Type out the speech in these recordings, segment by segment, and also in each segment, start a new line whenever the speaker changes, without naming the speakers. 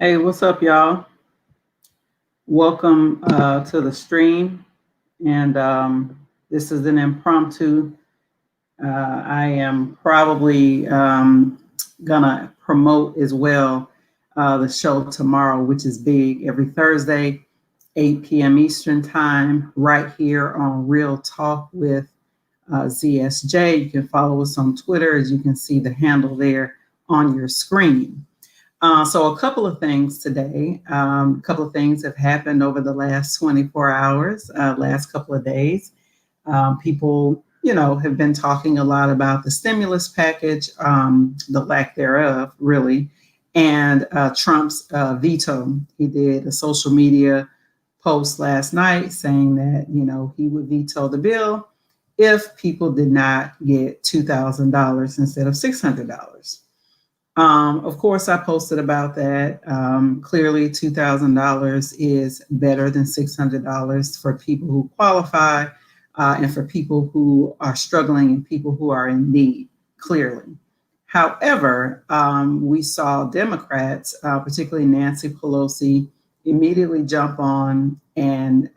Hey, what's up, y'all? Welcome to the stream. And this is an impromptu. I am probably gonna promote as well the show tomorrow, which is big every Thursday, 8 p.m. Eastern Time, right here on Real Talk with ZSJ. You can follow us on Twitter, as you can see the handle there on your screen. So a couple of things today. A couple of things have happened over the last 24 hours, last couple of days. People, have been talking a lot about the stimulus package, the lack thereof, really, and Trump's veto. He did a social media post last night saying that, he would veto the bill if people did not get $2,000 instead of $600. Of course, I posted about that. Clearly, $2,000 is better than $600 for people who qualify and for people who are struggling and people who are in need, clearly. However, we saw Democrats, particularly Nancy Pelosi, immediately jump on and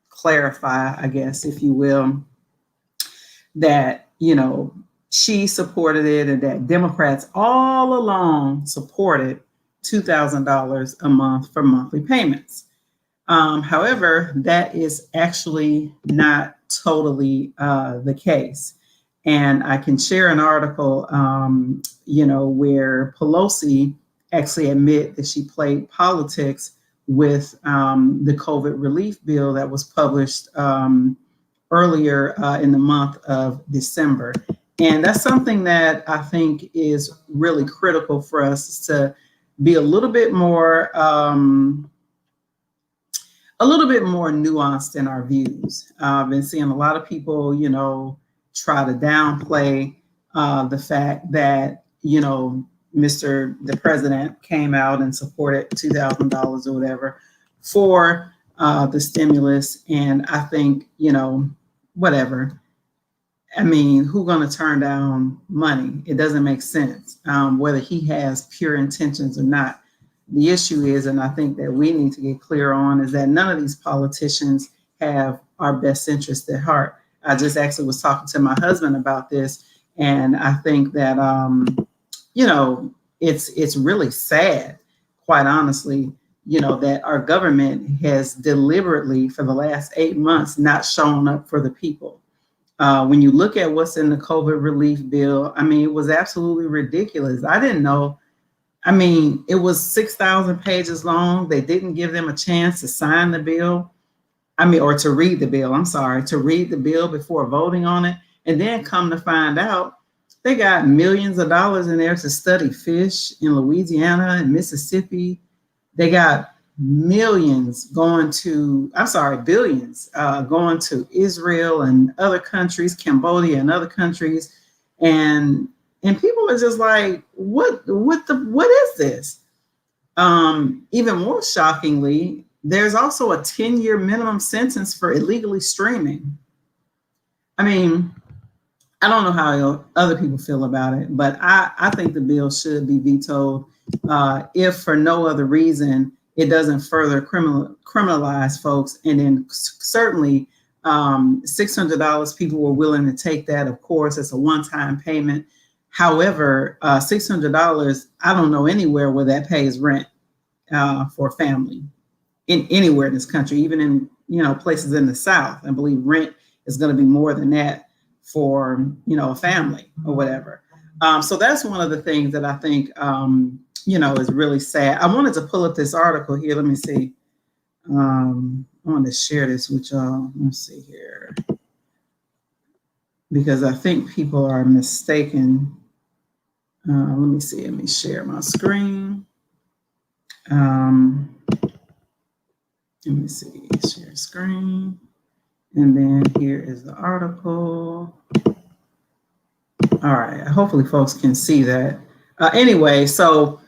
clarify, I guess, if you will, that, she supported it and that Democrats all along supported $2,000 a month for monthly payments. However, that is actually not totally the case. And I can share an article, where Pelosi actually admit that she played politics with the COVID relief bill that was published earlier in the month of December. And that's something that I think is really critical for us to be a little bit more nuanced in our views. I've been seeing a lot of people, try to downplay the fact that, the president came out and supported $2,000 or whatever for the stimulus. And I think, whatever. I mean, who's going to turn down money? It doesn't make sense, whether he has pure intentions or not. The issue is, and I think that we need to get clear on, is that none of these politicians have our best interest at heart. I just actually was talking to my husband about this, and I think that, it's really sad, quite honestly, that our government has deliberately, for the last 8 months, not shown up for the people. When you look at what's in the COVID relief bill, I mean, it was absolutely ridiculous. I didn't know. I mean, it was 6,000 pages long. They didn't give them a chance to sign the bill. Or to read the bill. I'm sorry, to read the bill before voting on it. And then come to find out, they got millions of dollars in there to study fish in Louisiana and Mississippi. They got billions going to Israel and other countries, Cambodia and other countries. And people are just like, what is this? Even more shockingly, there's also a 10-year minimum sentence for illegally streaming. I mean, I don't know how other people feel about it, but I think the bill should be vetoed if for no other reason it doesn't further criminalize folks. And then certainly $600, people were willing to take that. Of course, it's a one-time payment. However, $600, I don't know anywhere where that pays rent for a family anywhere in this country, even in, places in the South. I believe rent is going to be more than that for, a family or whatever. So that's one of the things that I think, is really sad. I wanted to pull up this article here. Let me see. I want to share this with y'all. Let's see here. Because I think people are mistaken. Let me see. Let me share my screen. Let me see. Share screen. And then here is the article. All right. Hopefully folks can see that. Anyway, so,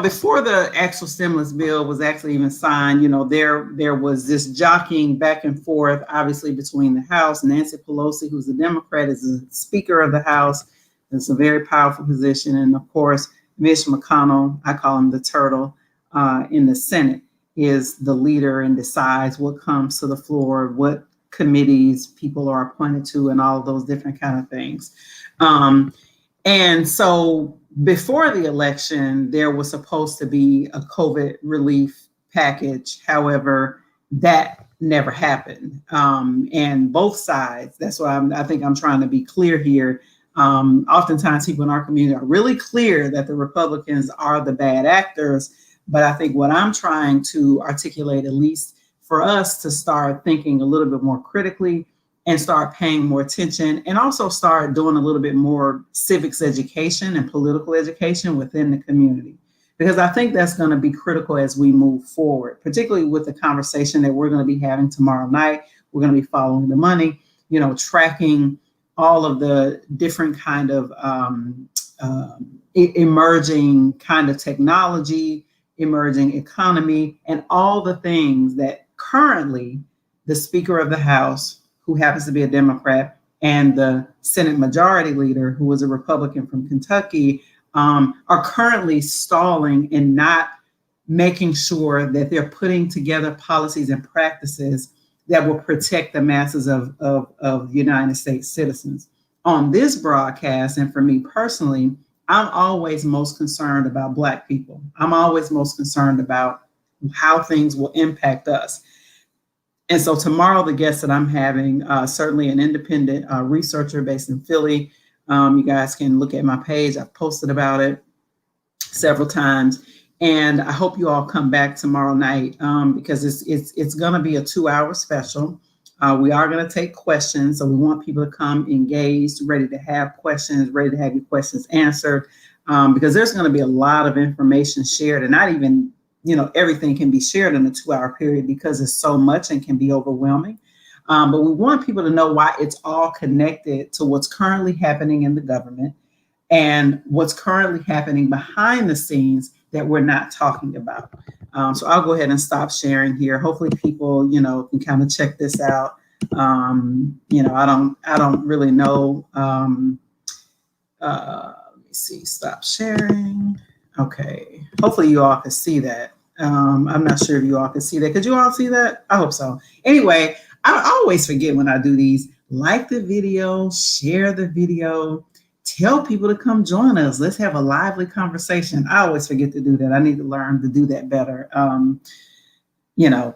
before the actual stimulus bill was actually even signed, there was this jockeying back and forth, obviously, between the House. Nancy Pelosi, who's a Democrat, is the Speaker of the House. It's a very powerful position. And of course, Mitch McConnell, I call him the turtle, in the Senate, is the leader and decides what comes to the floor, what committees people are appointed to, and all of those different kind of things. And so before the election, there was supposed to be a COVID relief package. However, that never happened. And both sides, that's why I think I'm trying to be clear here. Oftentimes people in our community are really clear that the Republicans are the bad actors. But I think what I'm trying to articulate, at least for us to start thinking a little bit more critically and start paying more attention, and also start doing a little bit more civics education and political education within the community. Because I think that's going to be critical as we move forward, particularly with the conversation that we're going to be having tomorrow night. We're going to be following the money, tracking all of the different kind of emerging kind of technology, emerging economy, and all the things that currently the Speaker of the House, who happens to be a Democrat, and the Senate Majority Leader, who was a Republican from Kentucky, are currently stalling and not making sure that they're putting together policies and practices that will protect the masses of United States citizens. On this broadcast, and for me personally, I'm always most concerned about Black people. I'm always most concerned about how things will impact us. And so tomorrow, the guest that I'm having, certainly an independent researcher based in Philly. You guys can look at my page. I've posted about it several times. And I hope you all come back tomorrow night because it's going to be a 2-hour special. We are going to take questions. So we want people to come engaged, ready to have questions, ready to have your questions answered, because there's going to be a lot of information shared, and not even everything can be shared in a 2-hour period because it's so much and can be overwhelming. But we want people to know why it's all connected to what's currently happening in the government and what's currently happening behind the scenes that we're not talking about. So I'll go ahead and stop sharing here. Hopefully people, can kind of check this out. I don't really know. Let me see, stop sharing. Okay, hopefully you all can see that. I'm not sure if you all can see that. Could you all see that? I hope so. Anyway, I always forget when I do these. Like the video, share the video, tell people to come join us. Let's have a lively conversation. I always forget to do that. I need to learn to do that better.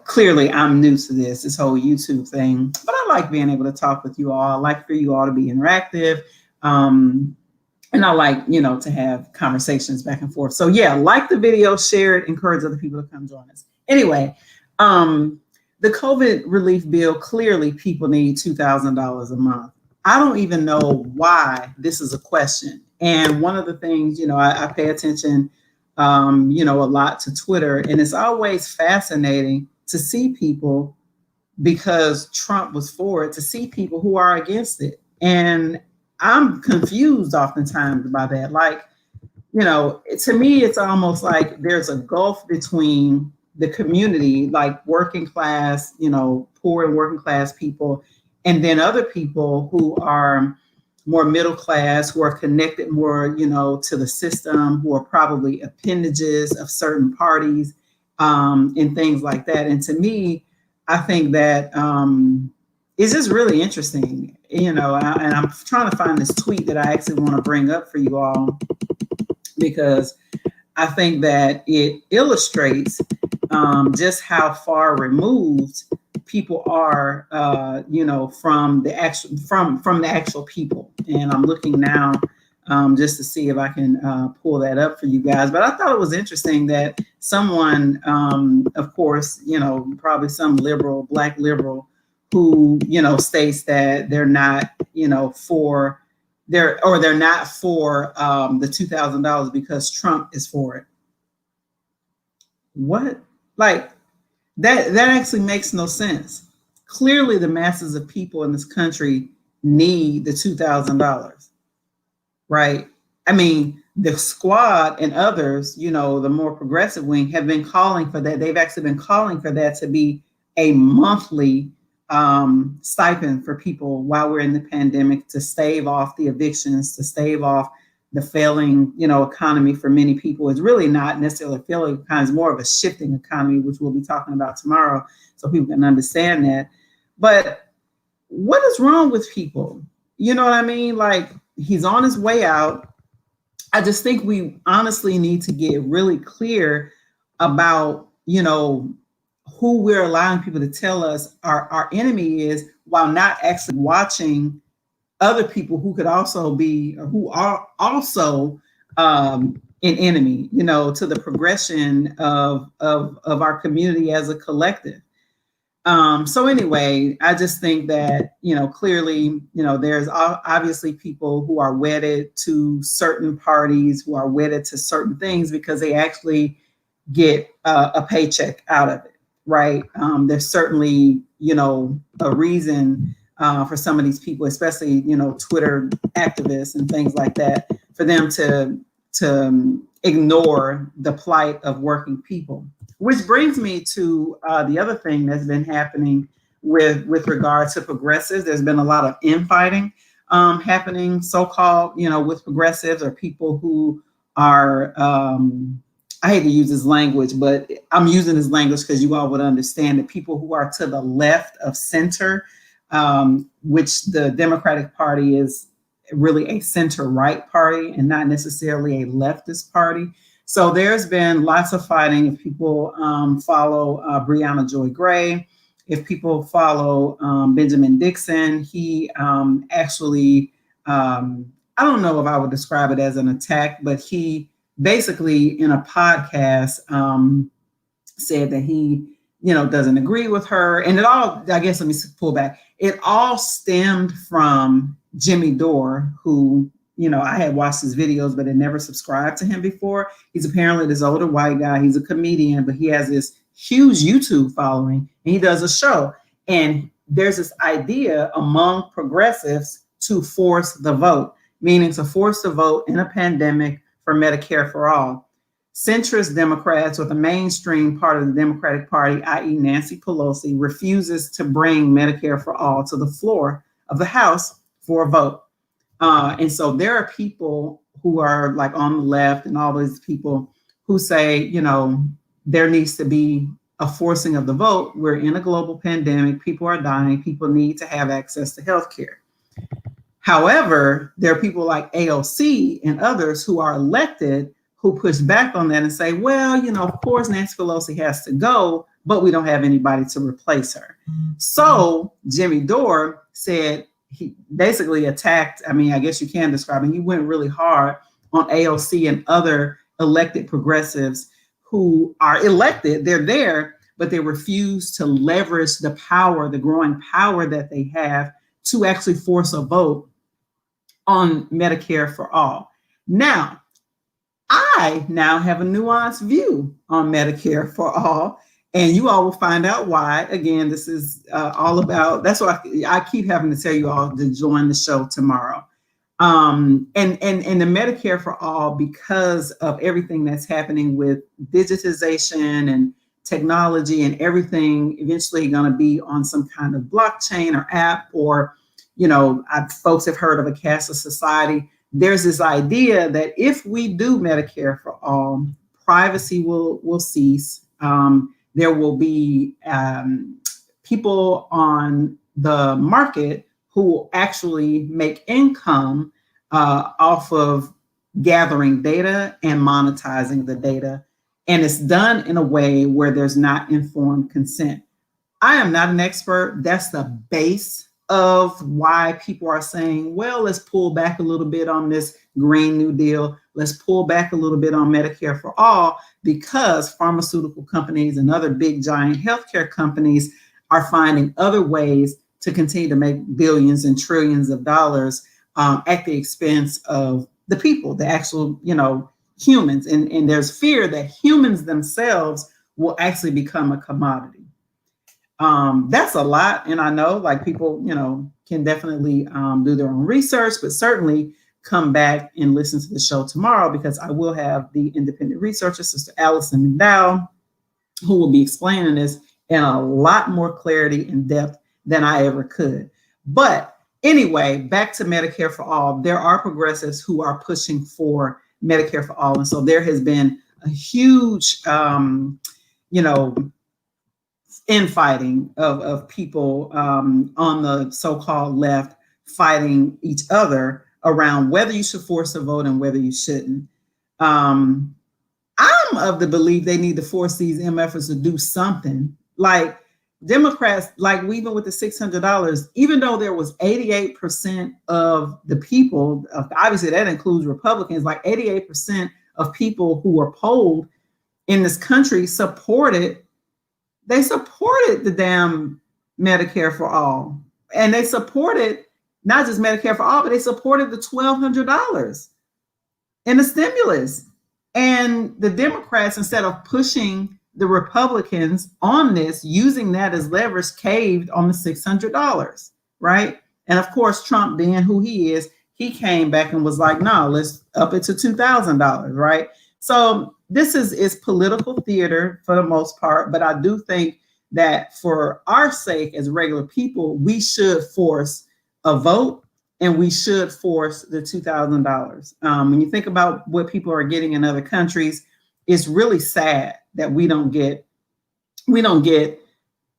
Clearly I'm new to this whole YouTube thing, but I like being able to talk with you all. I like for you all to be interactive. And I like, to have conversations back and forth. So yeah, like the video, share it, encourage other people to come join us. Anyway, the COVID relief bill, clearly people need $2,000 a month. I don't even know why this is a question. And one of the things, I pay attention, a lot to Twitter, and it's always fascinating to see people, because Trump was for it, to see people who are against it. And I'm confused oftentimes by that. Like, to me, it's almost like there's a gulf between the community, like working class, poor and working class people, and then other people who are more middle class, who are connected more, to the system, who are probably appendages of certain parties, and things like that. And to me, I think that it's just really interesting, and I'm trying to find this tweet that I actually want to bring up for you all, because I think that it illustrates just how far removed people are, from the actual people. And I'm looking now just to see if I can pull that up for you guys. But I thought it was interesting that someone, of course, probably some liberal, Black liberal, who, states that they're not, for they're not for the $2,000 because Trump is for it. What? Like, that actually makes no sense. Clearly, the masses of people in this country need the $2,000, right? I mean, the Squad and others, the more progressive wing, have been calling for that. They've actually been calling for that to be a monthly stipend for people while we're in the pandemic, to stave off the evictions, to stave off the failing, economy for many people is really not necessarily a failing economy, it's more of a shifting economy, which we'll be talking about tomorrow, so people can understand that. But what is wrong with people? You know what I mean? Like, he's on his way out. I just think we honestly need to get really clear about, who we're allowing people to tell us our enemy is, while not actually watching other people who could also be, or who are also an enemy, to the progression of our community as a collective. So anyway, I just think that, clearly, there's obviously people who are wedded to certain parties, who are wedded to certain things because they actually get a paycheck out of it, right? There's certainly, a reason for some of these people, especially, Twitter activists and things like that, for them to ignore the plight of working people. Which brings me to the other thing that's been happening with regard to progressives. There's been a lot of infighting happening, so-called, with progressives, or people who are, I hate to use this language, but I'm using this language because you all would understand that people who are to the left of center, which the Democratic Party is really a center-right party and not necessarily a leftist party. So there's been lots of fighting. If people follow Breonna Joy Gray, if people follow Benjamin Dixon, he actually, I don't know if I would describe it as an attack, but he basically in a podcast said that he, doesn't agree with her. And it all, I guess, let me pull back. It all stemmed from Jimmy Dore, who, I had watched his videos, but had never subscribed to him before. He's apparently this older white guy. He's a comedian, but he has this huge YouTube following, and he does a show. And there's this idea among progressives to force the vote, meaning to force the vote in a pandemic for Medicare for all. Centrist Democrats, or the mainstream part of the Democratic Party, i.e. Nancy Pelosi, refuses to bring Medicare for all to the floor of the House for a vote. And so there are people who are like on the left, and all these people who say, there needs to be a forcing of the vote. We're in a global pandemic. People are dying. People need to have access to health care. However, there are people like AOC and others who are elected who push back on that and say, well, of course, Nancy Pelosi has to go, but we don't have anybody to replace her. So Jimmy Dore said, he basically attacked, I guess you can describe it, he went really hard on AOC and other elected progressives who are elected. They're there, but they refuse to leverage the power, the growing power that they have to actually force a vote on Medicare for all. Now, I now have a nuanced view on Medicare for all, and you all will find out why. Again, this is all about, that's why I keep having to tell you all to join the show tomorrow. And the Medicare for all, because of everything that's happening with digitization and technology and everything eventually going to be on some kind of blockchain or app, or, folks have heard of a cashless society. There's this idea that if we do Medicare for all, privacy will cease. There will be people on the market who will actually make income off of gathering data and monetizing the data. And it's done in a way where there's not informed consent. I am not an expert. That's the base of why people are saying, well, let's pull back a little bit on this Green New Deal. Let's pull back a little bit on Medicare for all, because pharmaceutical companies and other big giant healthcare companies are finding other ways to continue to make billions and trillions of dollars at the expense of the people, the actual, humans. And there's fear that humans themselves will actually become a commodity. That's a lot. And I know, like, people, can definitely do their own research, but certainly come back and listen to the show tomorrow, because I will have the independent researcher, Sister Allison McDowell, who will be explaining this in a lot more clarity and depth than I ever could. But anyway, back to Medicare for all. There are progressives who are pushing for Medicare for all. And so there has been a huge, you know, infighting of people on the so-called left fighting each other around whether you should force a vote and whether you shouldn't. I'm of the belief they need to force these MFers to do something. Like Democrats, like even with the $600, even though there was 88% of the people, obviously that includes Republicans, like 88% of people who were polled in this country supported the damn Medicare for all. And they supported not just Medicare for all, but they supported the $1,200 in the stimulus. And the Democrats, instead of pushing the Republicans on this, using that as leverage, caved on the $600, right? And of course, Trump, being who he is, he came back and was like, no, let's up it to $2,000, right? So this is political theater for the most part, but I do think that for our sake as regular people, we should force a vote and we should force the $2,000. When you think about what people are getting in other countries, it's really sad that we don't get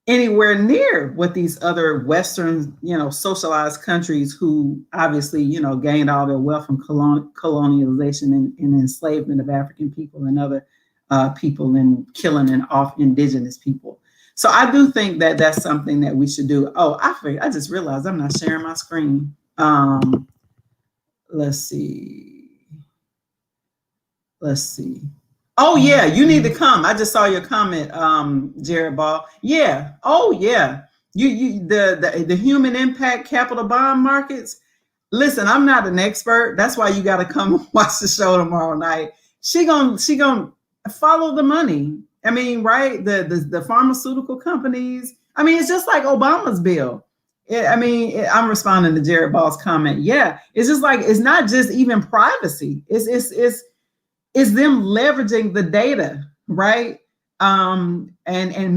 anywhere near what these other Western, socialized countries who obviously, gained all their wealth from colonialization and enslavement of African people and other people and killing and off indigenous people. So I do think that that's something that we should do. Oh, I just realized I'm not sharing my screen. Let's see. Oh yeah, you need to come. I just saw your comment, Jared Ball. Yeah. Oh yeah. The human impact capital bond markets. Listen, I'm not an expert. That's why you got to come and watch the show tomorrow night. She gonna follow the money. I mean, right? The pharmaceutical companies. I mean, it's just like Obama's bill. I'm responding to Jared Ball's comment. Yeah, it's just like, it's not just even privacy. It's them leveraging the data, right? And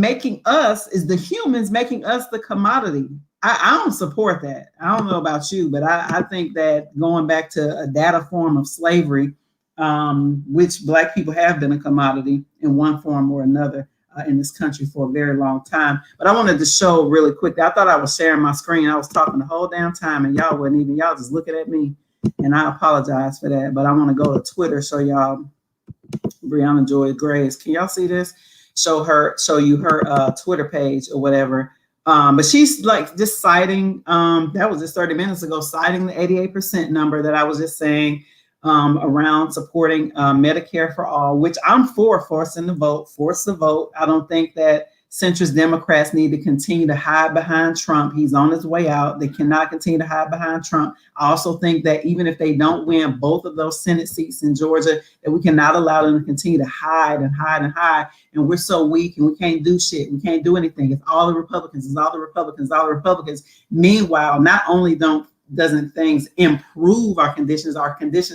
making us, is the humans making us the commodity. I don't support that. I don't know about you, but I think that going back to a data form of slavery, which Black people have been a commodity in one form or another in this country for a very long time. But I wanted to show really quickly. I thought I was sharing my screen. I was talking the whole damn time and y'all just looking at me. And I apologize for that. But I want to go to Twitter, show y'all Brianna Joy Grace. Can y'all see this? Show you her Twitter page or whatever. But she's like just citing, that was just 30 minutes ago, citing the 88% number that I was just saying around supporting Medicare for all, which I'm for forcing the vote, force the vote. I don't think that centrist Democrats need to continue to hide behind Trump. He's on his way out. They cannot continue to hide behind Trump. I also think that even if they don't win both of those Senate seats in Georgia, that we cannot allow them to continue to hide. And we're so weak and we can't do shit. We can't do anything. It's all the Republicans. Meanwhile, not only doesn't things improve our conditions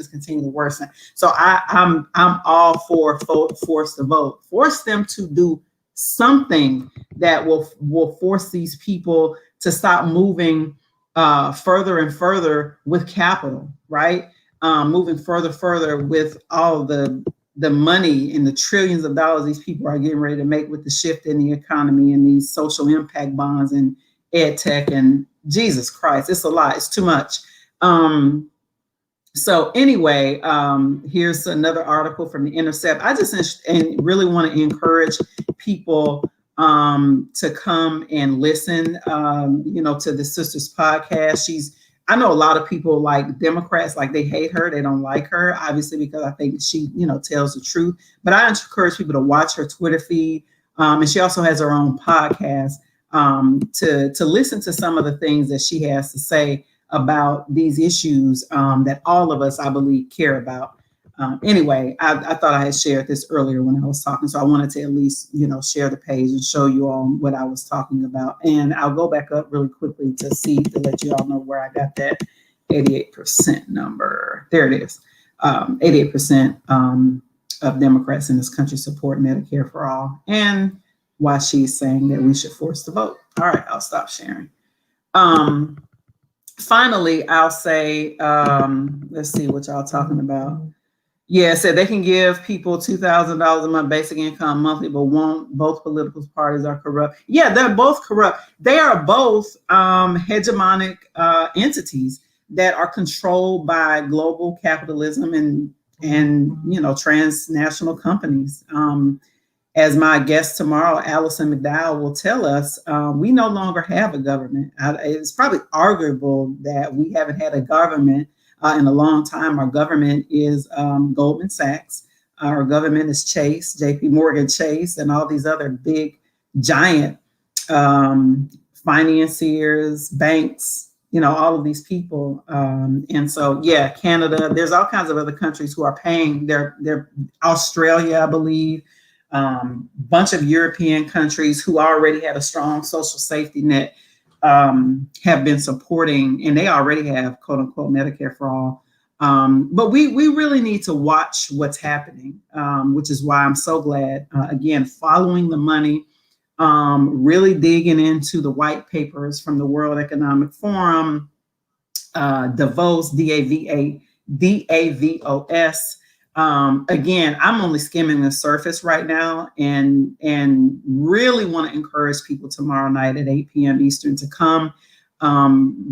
continue to worsen. So I'm all for force the vote. Force them to do something that will force these people to stop moving further and further with capital, right? Moving further with all the money and the trillions of dollars these people are getting ready to make with the shift in the economy and these social impact bonds and ed tech, and Jesus Christ, it's a lot. It's too much. So anyway, here's another article from The Intercept. I just really want to encourage people to come and listen, to the Sisters podcast. I know a lot of people, like Democrats, like they hate her. They don't like her, obviously, because I think she, tells the truth. But I encourage people to watch her Twitter feed. And she also has her own podcast to listen to some of the things that she has to say about these issues that all of us, I believe, care about. Anyway, I thought I had shared this earlier when I was talking, so I wanted to at least, share the page and show you all what I was talking about. And I'll go back up really quickly to let you all know where I got that 88% number. There it is. 88% of Democrats in this country support Medicare for all, and why she's saying that we should force the vote. All right, I'll stop sharing. finally, I'll say, let's see what y'all talking about. Yeah, so they can give people $2,000 a month basic income monthly, but won't. Both political parties are corrupt. Yeah, they're both corrupt. They are both hegemonic entities that are controlled by global capitalism and transnational companies. As my guest tomorrow, Allison McDowell, will tell us, we no longer have a government. It's probably arguable that we haven't had a government in a long time. Our government is Goldman Sachs. Our government is Chase, J.P. Morgan Chase, and all these other big, giant financiers, banks, all of these people. And so, yeah, Canada, there's all kinds of other countries who are paying their Australia, I believe, bunch of European countries who already had a strong social safety net have been supporting, and they already have quote unquote Medicare for all. But we really need to watch what's happening, which is why I'm so glad, again, following the money, really digging into the white papers from the World Economic Forum, Davos, DAVOS. Again, I'm only skimming the surface right now, and really want to encourage people tomorrow night at 8 p.m. Eastern to come.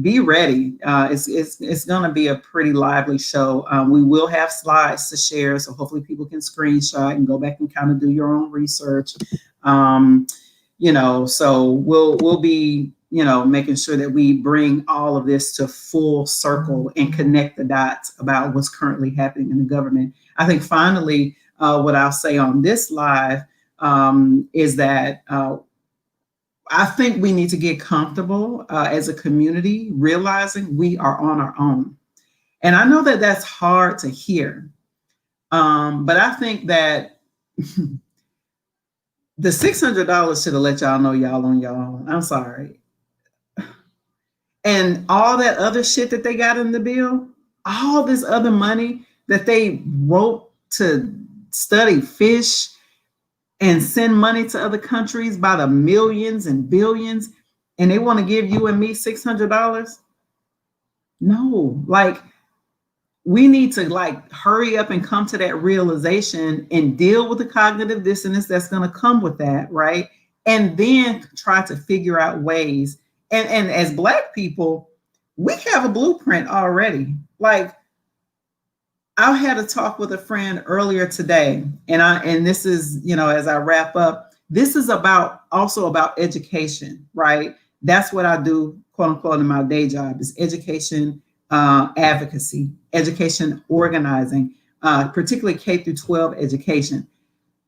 Be ready. It's going to be a pretty lively show. We will have slides to share, so hopefully people can screenshot and go back and kind of do your own research. So we'll be making sure that we bring all of this to full circle and connect the dots about what's currently happening in the government. I think finally, what I'll say on this live is that I think we need to get comfortable as a community, realizing we are on our own. And I know that that's hard to hear, but I think that the $600 should have let y'all know y'all on y'all. I'm sorry. And all that other shit that they got in the bill, all this other money that they wrote to study fish and send money to other countries by the millions and billions, and they want to give you and me $600? No, we need to hurry up and come to that realization and deal with the cognitive dissonance that's going to come with that, right? And then try to figure out ways. And as Black people, we have a blueprint already. I had a talk with a friend earlier today, and this is, as I wrap up, this is also about education, right? That's what I do, quote unquote, in my day job, is education advocacy, education organizing, particularly K through 12 education.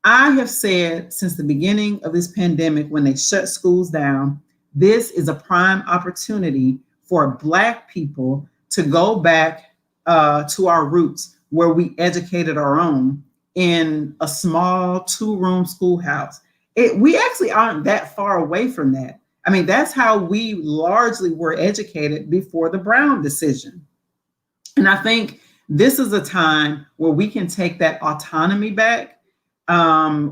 I have said since the beginning of this pandemic, when they shut schools down, this is a prime opportunity for Black people to go back to our roots, where we educated our own in a small 2-room schoolhouse. We actually aren't that far away from that. I mean, that's how we largely were educated before the Brown decision. And I think this is a time where we can take that autonomy back,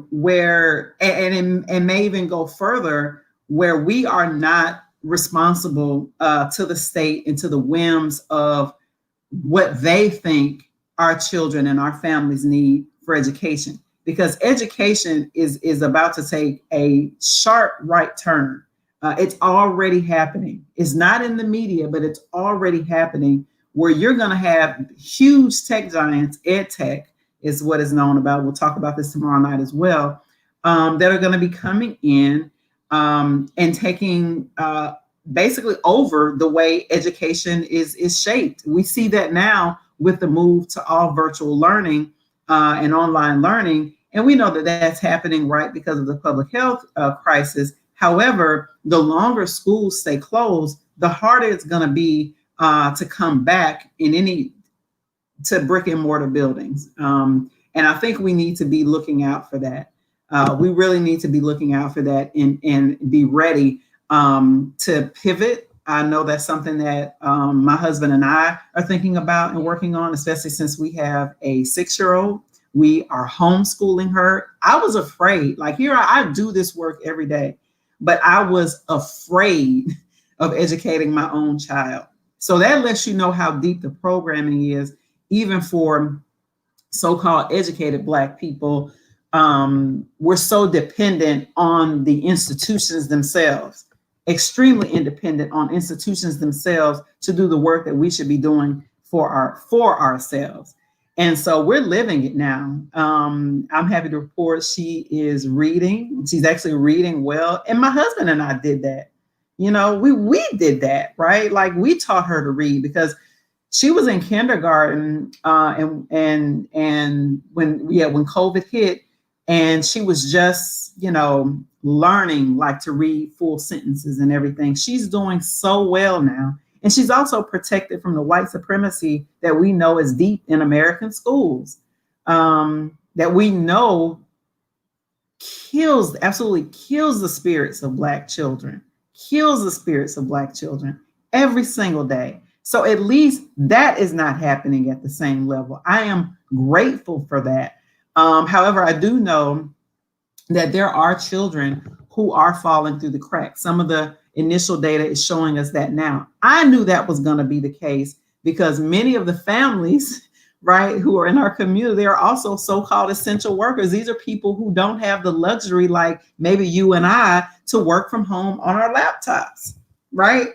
where, and may even go further, where we are not responsible to the state and to the whims of what they think our children and our families need for education. Because education is about to take a sharp right turn. It's already happening. It's not in the media, but it's already happening, where you're going to have huge tech giants, ed tech is what is known about. We'll talk about this tomorrow night as well, that are going to be coming in and taking basically over the way education is shaped. We see that now with the move to all virtual learning and online learning. And we know that that's happening, right, because of the public health crisis. However, the longer schools stay closed, the harder it's going to be to come back to brick and mortar buildings. And I think we need to be looking out for that. We really need to be looking out for that and be ready to pivot. I know that's something that my husband and I are thinking about and working on, especially since we have a 6-year-old. We are homeschooling her. I was afraid, here I do this work every day, but I was afraid of educating my own child. So that lets you know how deep the programming is, even for so-called educated Black people. We're so dependent on the institutions themselves, extremely independent on institutions themselves to do the work that we should be doing for ourselves. And so we're living it now. I'm happy to report she is reading. She's actually reading well. And my husband and I did that. You know, we did that, right? Like, we taught her to read because she was in kindergarten, and when COVID hit, and she was just, you know, learning like to read full sentences and everything. She's doing so well now. And she's also protected from the white supremacy that we know is deep in American schools, that we know absolutely kills the spirits of Black children, kills the spirits of Black children every single day. So at least that is not happening at the same level. I am grateful for that. However, I do know that there are children who are falling through the cracks. Some of the initial data is showing us that now. I knew that was going to be the case because many of the families, right, who are in our community, they are also so-called essential workers. These are people who don't have the luxury, like maybe you and I, to work from home on our laptops, right?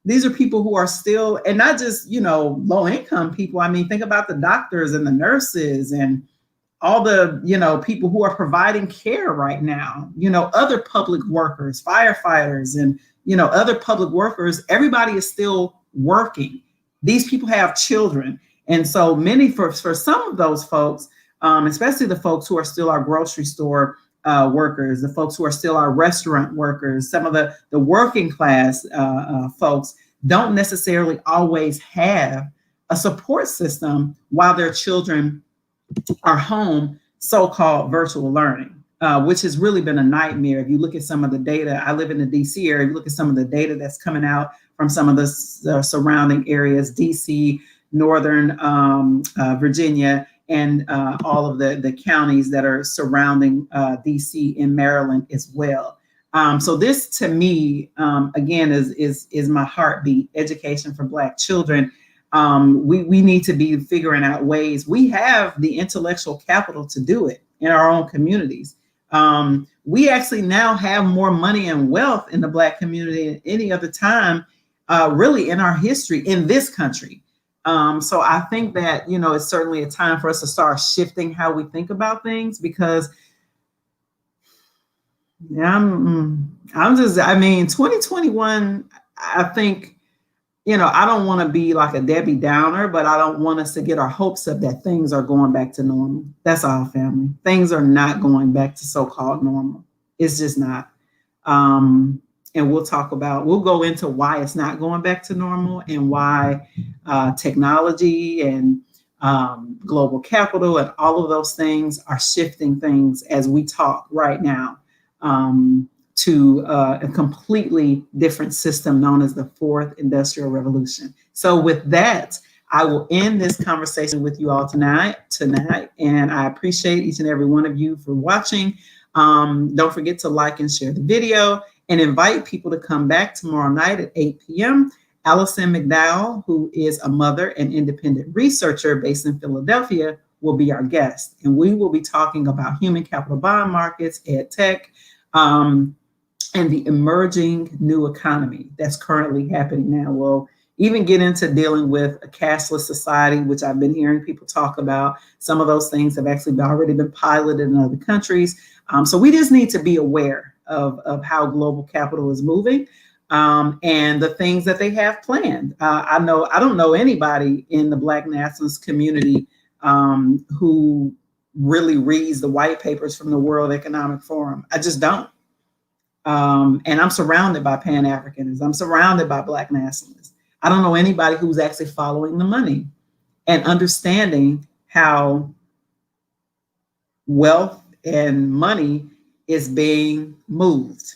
These are people who are still, and not just, you know, low income people. I mean, think about the doctors and the nurses and all the, you know, people who are providing care right now, you know, other public workers, firefighters, and, you know, other public workers. Everybody is still working. These people have children. And so many, for some of those folks, especially the folks who are still our grocery store workers, the folks who are still our restaurant workers, some of the working class folks don't necessarily always have a support system while their children are home, so-called virtual learning, which has really been a nightmare. If you look at some of the data, I live in the DC area, you look at some of the data that's coming out from some of the surrounding areas, DC, Northern Virginia, and all of the counties that are surrounding DC in Maryland as well. So this, to me, again, is my heartbeat: education for Black children. We need to be figuring out ways. We have the intellectual capital to do it in our own communities. We actually now have more money and wealth in the Black community than any other time, really, in our history in this country. So I think that, you know, it's certainly a time for us to start shifting how we think about things, because I'm just, I mean, 2021, I think, you know, I don't want to be like a Debbie Downer, but I don't want us to get our hopes up that things are going back to normal. That's all, family. Things are not going back to so-called normal. It's just not. And we'll go into why it's not going back to normal, and why technology and global capital and all of those things are shifting things as we talk right now, to a completely different system known as the Fourth Industrial Revolution. So with that, I will end this conversation with you all tonight, and I appreciate each and every one of you for watching. Don't forget to like and share the video, and invite people to come back tomorrow night at 8 p.m. Allison McDowell, who is a mother and independent researcher based in Philadelphia, will be our guest. And we will be talking about human capital bond markets, ed tech, and the emerging new economy that's currently happening now. We'll even get into dealing with a cashless society, which I've been hearing people talk about. Some of those things have actually already been piloted in other countries. So we just need to be aware of how global capital is moving, and the things that they have planned. I don't know anybody in the Black nationalist community who really reads the white papers from the World Economic Forum. I just don't. And I'm surrounded by Pan-Africanists. I'm surrounded by Black nationalists. I don't know anybody who's actually following the money and understanding how wealth and money is being moved.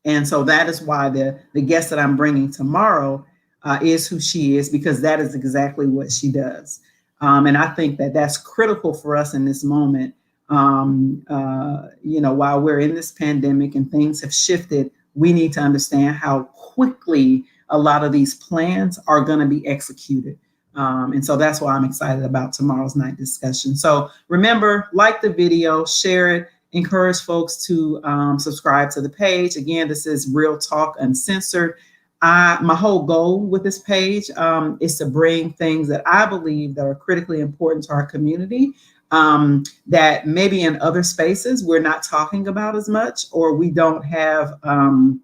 And so that is why the guest that I'm bringing tomorrow is who she is, because that is exactly what she does. And I think that that's critical for us in this moment. You know, while we're in this pandemic and things have shifted, we need to understand how quickly a lot of these plans are going to be executed. And so that's why I'm excited about tomorrow's night discussion. So remember, like the video, share it, encourage folks to subscribe to the page. Again, this is Real Talk Uncensored. My whole goal with this page is to bring things that I believe that are critically important to our community, that maybe in other spaces we're not talking about as much, or we don't have an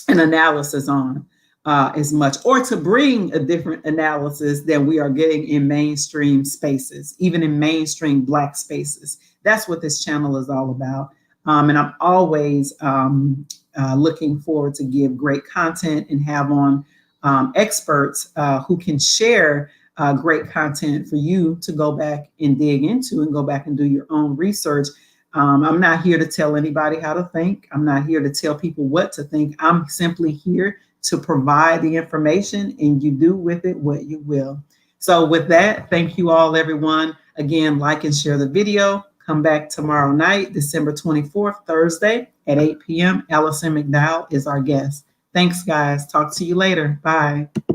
analysis on as much, or to bring a different analysis than we are getting in mainstream spaces, even in mainstream Black spaces. That's what this channel is all about. And I'm always looking forward to give great content and have on experts who can share great content for you to go back and dig into and go back and do your own research. I'm not here to tell anybody how to think. I'm not here to tell people what to think. I'm simply here to provide the information, and you do with it what you will. So with that, thank you all, everyone. Again, like and share the video. Come back tomorrow night, December 24th, Thursday at 8 p.m. Allison McDowell is our guest. Thanks, guys. Talk to you later. Bye.